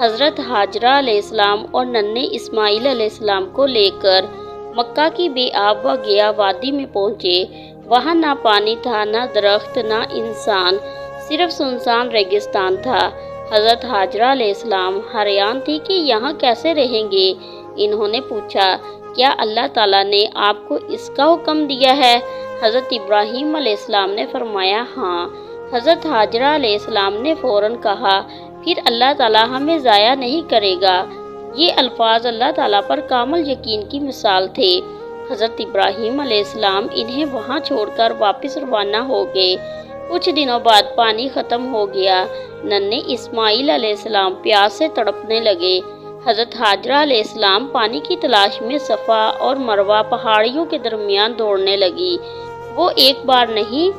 حضرت حاجرہ علیہ السلام اور ننھے اسماعیل علیہ السلام کو لے کر مکہ کی بے آب و گیا وادی میں پہنچے۔ وہاں نہ پانی تھا، نہ درخت، نہ انسان، صرف سنسان ریگستان تھا۔ حضرت حاجرہ علیہ السلام حیران تھی کہ یہاں کیسے رہیں گے۔ انہوں نے پوچھا، کیا اللہ تعالیٰ نے آپ کو اس کا حکم دیا ہے؟ حضرت ابراہیم علیہ السلام نے فرمایا، ہاں۔ حضرت حاجرہ علیہ السلام نے فوراً کہا، پھر اللہ تعالیٰ ہمیں ضائع نہیں کرے گا۔ یہ الفاظ اللہ تعالیٰ پر کامل یقین کی مثال تھے۔ حضرت ابراہیم علیہ السلام انہیں وہاں چھوڑ کر واپس روانہ ہو گئے۔ کچھ دنوں بعد پانی ختم ہو گیا۔ ننھے اسماعیل علیہ السلام پیاس سے تڑپنے لگے۔ حضرت حاجرہ علیہ السلام پانی کی تلاش میں صفا اور مروہ پہاڑیوں کے درمیان دوڑنے لگی۔ وہ ایک بار نہیں،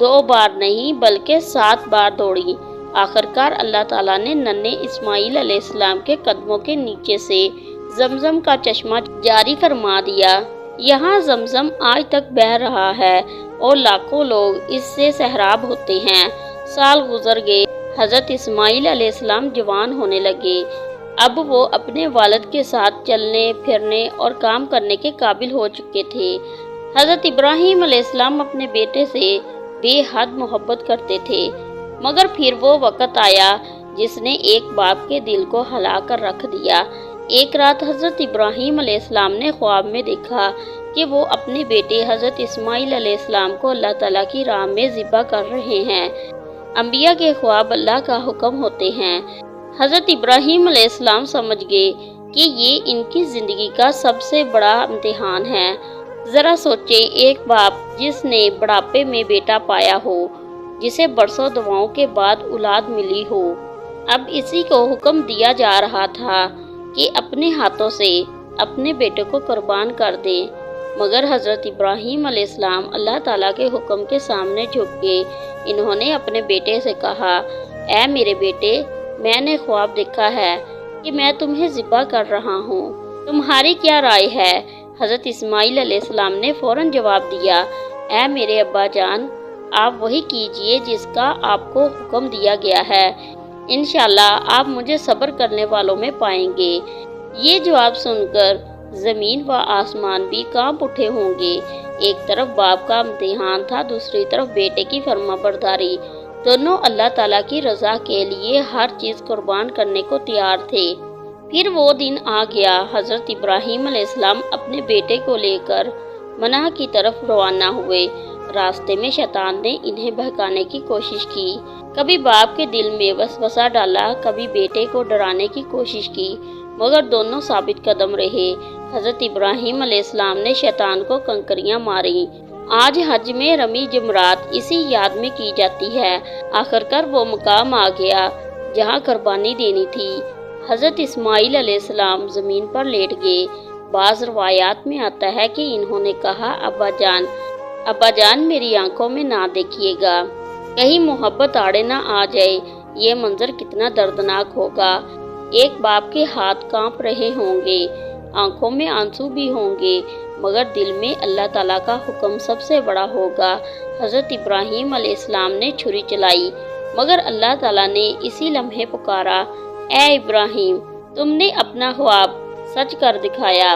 دو بار نہیں، بلکہ 7 بار دوڑی۔ آخرکار اللہ تعالیٰ نے ننھے اسماعیل علیہ السلام کے قدموں کے نیچے سے زمزم کا چشمہ جاری فرما دیا۔ یہاں زمزم آج تک بہہ رہا ہے اور لاکھوں لوگ اس سے سیراب ہوتے ہیں۔ سال گزر گئے۔ حضرت اسماعیل علیہ السلام جوان ہونے لگے۔ اب وہ اپنے والد کے ساتھ چلنے پھرنے اور کام کرنے کے قابل ہو چکے تھے۔ حضرت ابراہیم علیہ السلام اپنے بیٹے سے بے حد محبت کرتے تھے، مگر پھر وہ وقت آیا جس نے ایک باپ کے دل کو ہلا کر رکھ دیا۔ ایک رات حضرت ابراہیم علیہ السلام نے خواب میں دیکھا کہ وہ اپنے بیٹے حضرت اسماعیل علیہ السلام کو اللہ تعالیٰ کی راہ میں ذبح کر رہے ہیں۔ انبیاء کے خواب اللہ کا حکم ہوتے ہیں۔ حضرت ابراہیم علیہ السلام سمجھ گئے کہ یہ ان کی زندگی کا سب سے بڑا امتحان ہے۔ ذرا سوچیں، ایک باپ جس نے بڑھاپے میں بیٹا پایا ہو، جسے برسوں دعاؤں کے بعد اولاد ملی ہو، اب اسی کو حکم دیا جا رہا تھا کہ اپنے ہاتھوں سے اپنے بیٹے کو قربان کر دے، مگر حضرت ابراہیم علیہ السلام اللہ تعالیٰ کے حکم کے سامنے جھک گئے۔ انہوں نے اپنے بیٹے سے کہا، اے میرے بیٹے، میں نے خواب دیکھا ہے کہ میں تمہیں ذبح کر رہا ہوں، تمہاری کیا رائے ہے؟ حضرت اسماعیل علیہ السلام نے فوراً جواب دیا، اے میرے ابا جان، آپ وہی کیجئے جس کا آپ کو حکم دیا گیا ہے، انشاءاللہ آپ مجھے صبر کرنے والوں میں پائیں گے۔ یہ جواب سن کر زمین و آسمان بھی کانپ اٹھے ہوں گے۔ ایک طرف باپ کا امتحان تھا، دوسری طرف بیٹے کی فرما برداری۔ دونوں اللہ تعالیٰ کی رضا کے لیے ہر چیز قربان کرنے کو تیار تھے۔ پھر وہ دن آ گیا۔ حضرت ابراہیم علیہ السلام اپنے بیٹے کو لے کر منع کی طرف روانہ ہوئے۔ راستے میں شیطان نے انہیں بہکانے کی کوشش کی۔ کبھی باپ کے دل میں وسوسہ ڈالا، کبھی بیٹے کو ڈرانے کی کوشش کی، مگر دونوں ثابت قدم رہے۔ حضرت ابراہیم علیہ السلام نے شیطان کو کنکریاں ماریں۔ آج حج میں رمی جمرات اسی یاد میں کی جاتی ہے۔ آخرکار وہ مقام آ گیا جہاں قربانی دینی تھی۔ حضرت اسماعیل علیہ السلام زمین پر لیٹ گئے۔ بعض روایات میں آتا ہے کہ انہوں نے کہا، ابا جان میری آنکھوں میں نہ دیکھیے گا، کہیں محبت آڑے نہ آ جائے، یہ منظر کتنا دردناک ہوگا۔ ایک باپ کے ہاتھ کانپ رہے ہوں گے، آنکھوں میں آنسو بھی ہوں گے، مگر دل میں اللہ تعالیٰ کا حکم سب سے بڑا ہوگا۔ حضرت ابراہیم علیہ السلام نے چھری چلائی، مگر اللہ تعالیٰ نے اسی لمحے پکارا، اے ابراہیم، تم نے اپنا خواب سچ کر دکھایا۔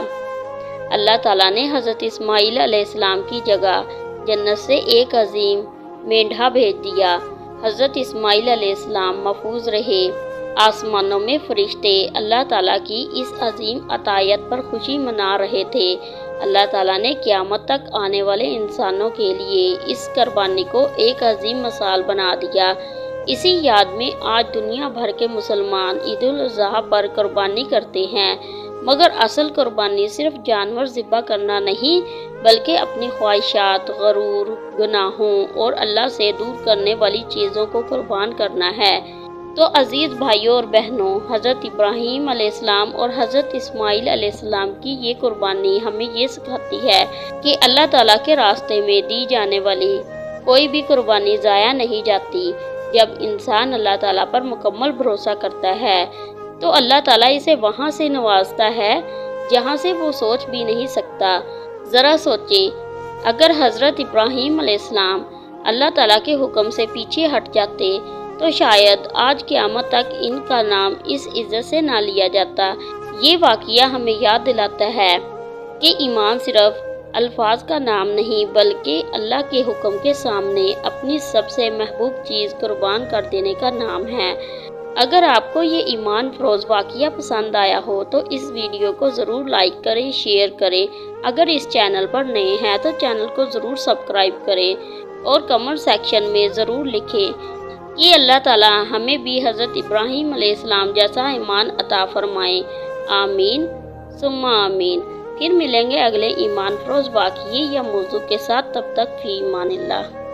اللہ تعالیٰ نے حضرت اسماعیل علیہ السلام کی جگہ جنت سے ایک عظیم مینڈھا بھیج دیا۔ حضرت اسماعیل علیہ السلام محفوظ رہے۔ آسمانوں میں فرشتے اللہ تعالیٰ کی اس عظیم عطیت پر خوشی منا رہے تھے۔ اللہ تعالیٰ نے قیامت تک آنے والے انسانوں کے لیے اس قربانی کو ایک عظیم مثال بنا دیا۔ اسی یاد میں آج دنیا بھر کے مسلمان عید الاضحیٰ پر قربانی کرتے ہیں، مگر اصل قربانی صرف جانور ذبح کرنا نہیں، بلکہ اپنی خواہشات، غرور، گناہوں اور اللہ سے دور کرنے والی چیزوں کو قربان کرنا ہے۔ تو عزیز بھائیوں اور بہنوں، حضرت ابراہیم علیہ السلام اور حضرت اسماعیل علیہ السلام کی یہ قربانی ہمیں یہ سکھاتی ہے کہ اللہ تعالیٰ کے راستے میں دی جانے والی کوئی بھی قربانی ضائع نہیں جاتی۔ جب انسان اللہ تعالیٰ پر مکمل بھروسہ کرتا ہے تو اللہ تعالیٰ اسے وہاں سے نوازتا ہے جہاں سے وہ سوچ بھی نہیں سکتا۔ ذرا سوچیں، اگر حضرت ابراہیم علیہ السلام اللہ تعالیٰ کے حکم سے پیچھے ہٹ جاتے تو شاید آج قیامت تک ان کا نام اس عزت سے نہ لیا جاتا۔ یہ واقعہ ہمیں یاد دلاتا ہے کہ ایمان صرف الفاظ کا نام نہیں بلکہ اللہ کے حکم کے سامنے اپنی سب سے محبوب چیز قربان کر دینے کا نام ہے۔ اگر آپ کو یہ ایمان فروز واقعہ پسند آیا ہو تو اس ویڈیو کو ضرور لائک کریں، شیئر کریں۔ اگر اس چینل پر نئے ہیں تو چینل کو ضرور سبسکرائب کریں اور کمنٹ سیکشن میں ضرور لکھیں کہ اللہ تعالی ہمیں بھی حضرت ابراہیم علیہ السلام جیسا ایمان عطا فرمائے۔ آمین ثم آمین۔ پھر ملیں گے اگلے ایمان فروز واقعے یا موضوع کے ساتھ، تب تک فی امان اللہ۔